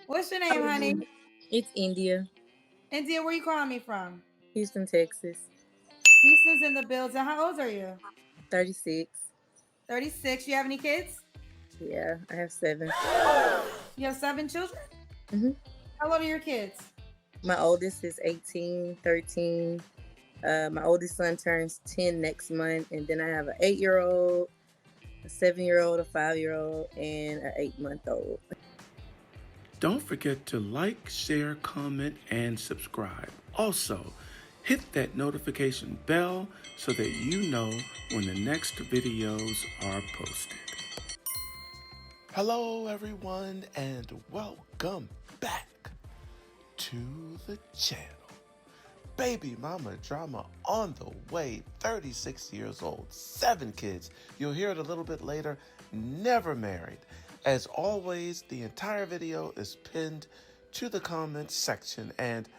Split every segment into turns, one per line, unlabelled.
What's your
How
name,
are
honey?
you? It's India,
India, where you calling me from?
Houston, Texas.
Houston's in the building. How old are you?
36.
36. You have any kids?
Yeah, I have 7.
You have 7 children?
hmm
How old are your kids?
My oldest is 18, 13. My oldest son turns 10 next month, and then I have an 8-year old, a 7-year old, a 5-year old, and an 8-month old.
Don't forget to like, share, comment, and subscribe. Also, hit that notification bell so that you know when the next videos are posted. Hello, everyone, and welcome back to the channel. Baby mama drama on the way, 36 years old, 7 kids. You'll hear it a little bit later, never married. As always, the entire video is pinned to the comments section, and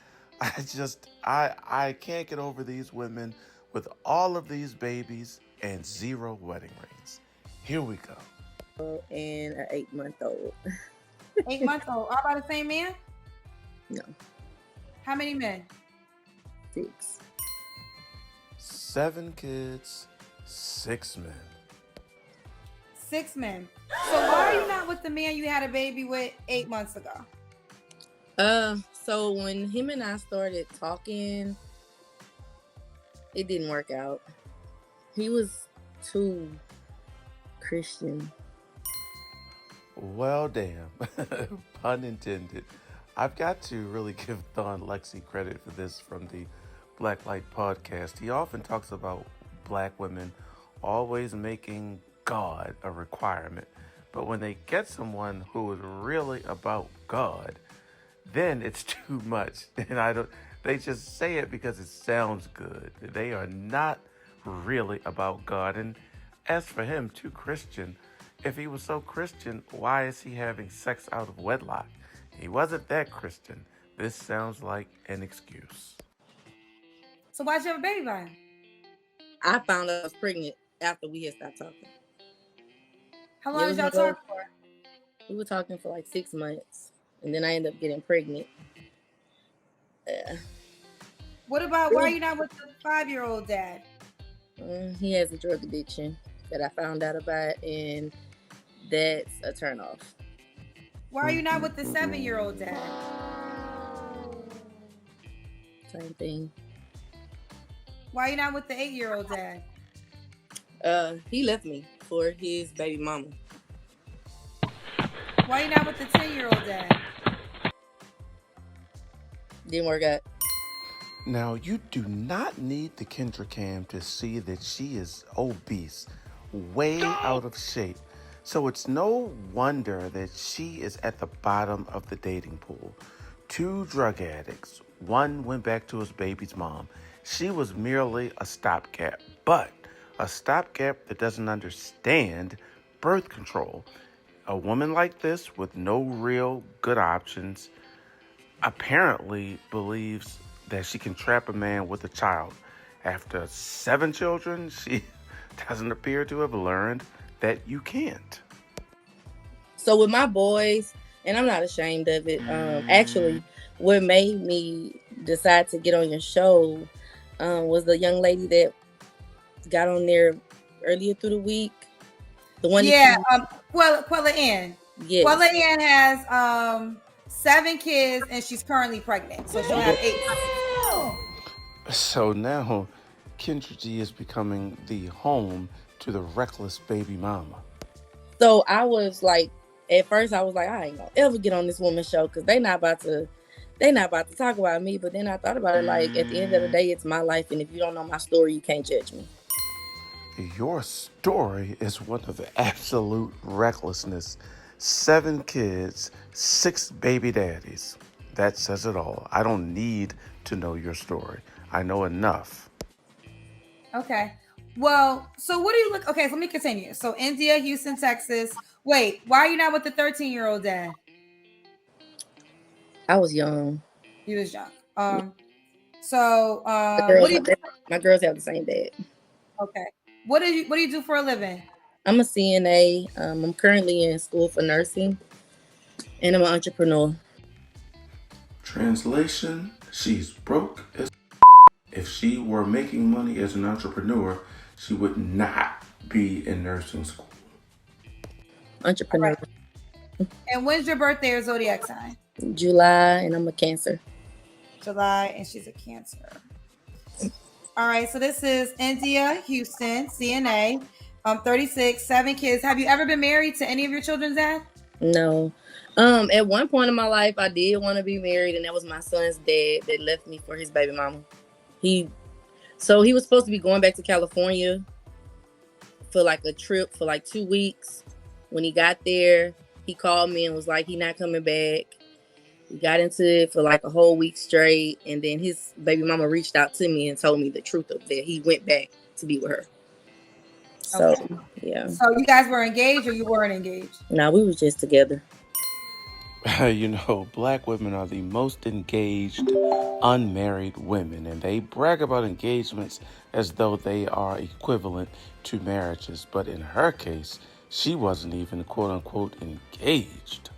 I can't get over these women with all of these babies and 0 wedding rings. Here we go.
And an 8-month old.
8 months old. All by the same man?
No,
How many men?
6.
7 kids, 6 men.
6 men. So why are you not with the man you had a baby with 8 months ago?
So when him and I started talking, it didn't work out. He was too Christian.
Well, damn. Pun intended. I've got to really give Don Lexi credit for this from the Black Light podcast. He often talks about black women always making God a requirement. But when they get someone who is really about God, then it's too much. And they just say it because it sounds good. They are not really about God. And as for him, too Christian, if he was so Christian, why is he having sex out of wedlock? He wasn't that Christian. This sounds like an excuse.
So why'd you have a baby by him?
I found out I was pregnant after we had stopped talking.
How
It
long did
was
y'all
more,
talk for?
we were talking for like 6 months, and then I ended up getting pregnant. Yeah.
What about why are you not with the 5-year-old dad?
He has a drug addiction that I found out about, and that's a turnoff.
Why are you not with the 7-year-old dad?
Same thing.
Why are you not with the 8-year-old dad?
He left me for his baby mama.
Why are you not with the 10-year-old dad?
Didn't work out.
Now, you do not need the Kendra Cam to see that she is obese, way out of shape. So it's no wonder that she is at the bottom of the dating pool. 2 drug addicts. One went back to his baby's mom. She was merely a stopgap, but a stopgap that doesn't understand birth control. A woman like this with no real good options apparently believes that she can trap a man with a child. After 7 children, she doesn't appear to have learned that you can't.
So with my boys, and I'm not ashamed of it. Actually, what made me decide to get on your show was the young lady that got on there earlier through the week. The one that
Yeah,
you,
Quella Ann.
yes.
Quella Ann has 7 kids and she's currently pregnant. So she'll have 8 months.
So now, Kendra G is becoming the home to the reckless baby mama.
So I was like, at first I was like, I ain't gonna ever get on this woman's show because they not about to talk about me. But then I thought about it, like at the end of the day, it's my life, and if you don't know my story, you can't judge me.
Your story is one of absolute recklessness. 7 kids, 6 baby daddies. That says it all. I don't need to know your story. I know enough.
Okay. Well, so what do you look? Okay, so let me continue. So India, Houston, Texas. Wait, why are you not with the 13-year-old dad?
I was young.
He was young. So
My
what
girls,
do you do?
my girls have the same dad.
Okay. What do you do for a living?
I'm a CNA. I'm currently in school for nursing, and I'm an entrepreneur.
Translation, she's broke as if she were making money as an entrepreneur, she would not be in nursing school.
All
Entrepreneur.
right. And when's your birthday or zodiac sign?
July, and I'm a Cancer.
July, and she's a Cancer. All right, so this is India Houston, CNA, 36, 7 kids. Have you ever been married to any of your children's dad?
No. At one point in my life, I did want to be married, and that was my son's dad that left me for his baby mama. He was supposed to be going back to California for like a trip for like 2 weeks. When he got there, he called me and was like, he not coming back. We got into it for like a whole week straight, and then his baby mama reached out to me and told me the truth of that. He went back to be with her. So,
Okay.
yeah.
So you guys were engaged or you weren't engaged?
No, we was just together.
You know, black women are the most engaged unmarried women, and they brag about engagements as though they are equivalent to marriages. But in her case, she wasn't even quote unquote engaged.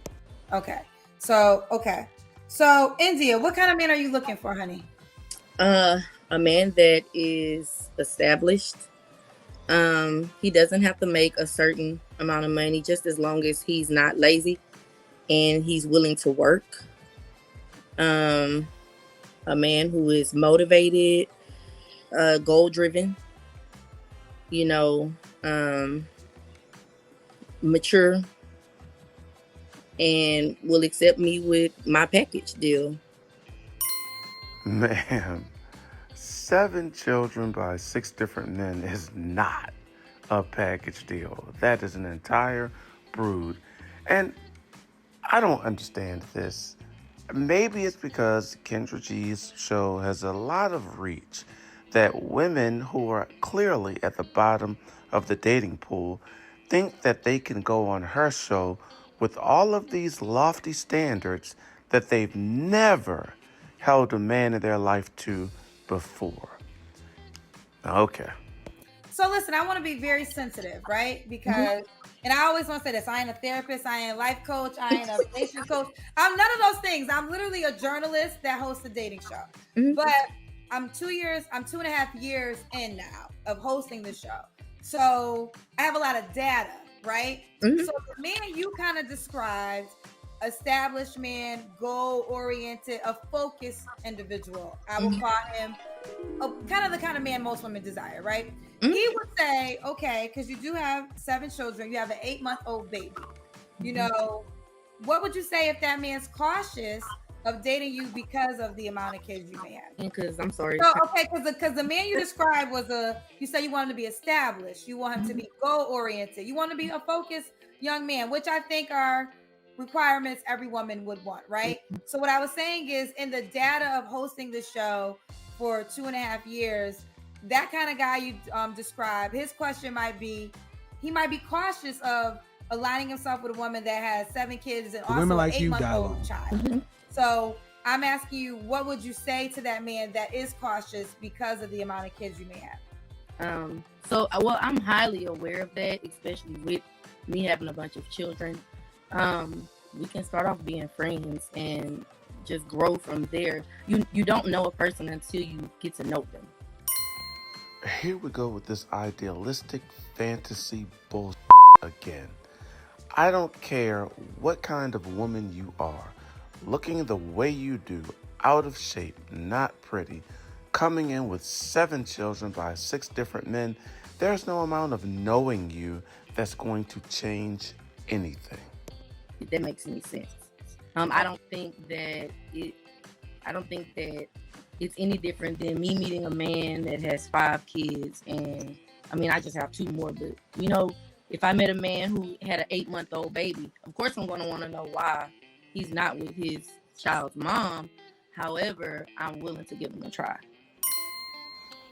Okay. So India, what kind of man are you looking for, honey?
A man that is established. He doesn't have to make a certain amount of money, just as long as he's not lazy and he's willing to work. A man who is motivated, goal driven, mature, and will accept me with my package deal.
Man, 7 children by 6 different men is not a package deal. That is an entire brood. And I don't understand this. Maybe it's because Kendra G's show has a lot of reach that women who are clearly at the bottom of the dating pool think that they can go on her show with all of these lofty standards that they've never held a man in their life to before. Okay.
So listen, I want to be very sensitive, right? Because, and I always want to say this, I ain't a therapist, I ain't a life coach, I ain't a relationship coach. I'm none of those things. I'm literally a journalist that hosts a dating show.
Mhm.
But I'm 2.5 years in now of hosting the show. So I have a lot of data, right?
Mhm.
So the man you kind of described, established man, goal-oriented, a focused individual. I will call him kind of the kind of man most women desire, right?
Mhm.
He would say, okay, because you do have 7 children, you have an 8-month-old baby. You know, what would you say if that man's cautious of dating you because of the amount of kids you may have?
Because I'm sorry.
So, okay, because the man you described was you said you want him to be established, you want him to be goal oriented, you want to be a focused young man, which I think are requirements every woman would want, right? So what I was saying is, in the data of hosting the show for 2.5 years, that kind of guy you described, his question might be, he might be cautious of aligning himself with a woman that has 7 kids and also an 8-month-old child. So I'm asking you, what would you say to that man that is cautious because of the amount of kids you may have?
Well, I'm highly aware of that, especially with me having a bunch of children. We can start off being friends and just grow from there. You don't know a person until you get to know them.
Here we go with this idealistic fantasy bullshit again. I don't care what kind of woman you are, looking the way you do, out of shape, not pretty, coming in with 7 children by 6 different men, there's no amount of knowing you that's going to change anything.
If that makes any sense. I don't think that it's any different than me meeting a man that has 5 kids, and I mean I just have 2 more. But if I met a man who had an 8-month-old baby, of course I'm going to want to know why he's not with his child's mom. However, I'm willing to give him a try.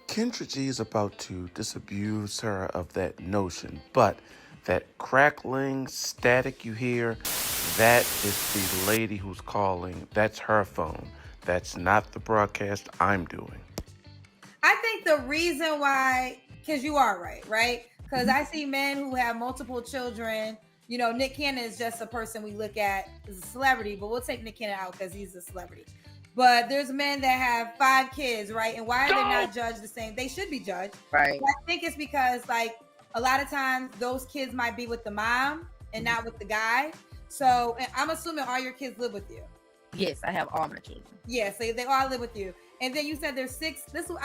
Kendra G is about to disabuse her of that notion, but that crackling static you hear, that is the lady who's calling. That's her phone. That's not the broadcast I'm doing.
I think the reason why, because you are right? Because I see men who have multiple children You know, Nick Cannon is just a person we look at as a celebrity, but we'll take Nick Cannon out because he's a celebrity. But there's men that have 5 kids, right? And why are they not judged the same? They should be judged.
Right.
But I think it's because, like, a lot of times those kids might be with the mom and not with the guy. So I'm assuming all your kids live with you.
Yes, I have all my children.
Yeah, so they all live with you. And then you said there's 6. This is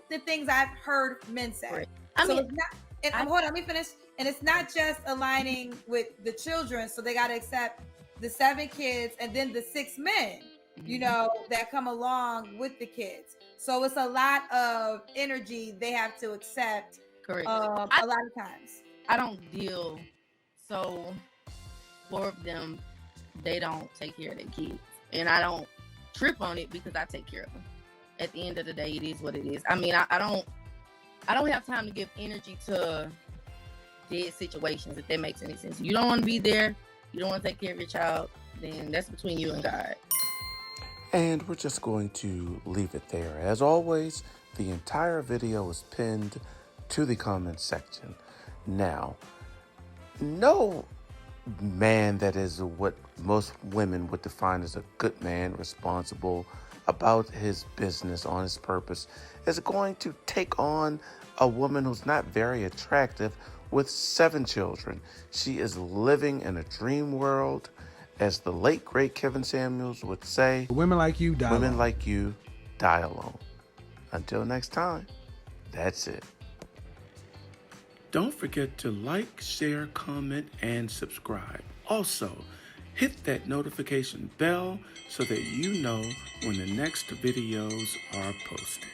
the things I've heard men say.
Right.
It's not. And hold on, let me finish. And it's not just aligning with the children, so they got to accept the 7 kids and then the 6 men, you know, that come along with the kids. So it's a lot of energy they have to accept.
Correct.
A lot of times.
I don't deal. So 4 of them, they don't take care of their kids, and I don't trip on it because I take care of them. At the end of the day, it is what it is. I mean, I don't have time to give energy to dead situations, if that makes any sense. You don't want to be there, you don't want to take care of your child, then that's between you and God.
And we're just going to leave it there. As always, the entire video is pinned to the comment section. Now, no man that is what most women would define as a good man, responsible, about his business, on his purpose, is going to take on a woman who's not very attractive with 7 children. She is living in a dream world. As the late, great Kevin Samuels would say,
women like you die alone.
Women like you die alone. Until next time, that's it. Don't forget to like, share, comment, and subscribe. Also, hit that notification bell so that you know when the next videos are posted.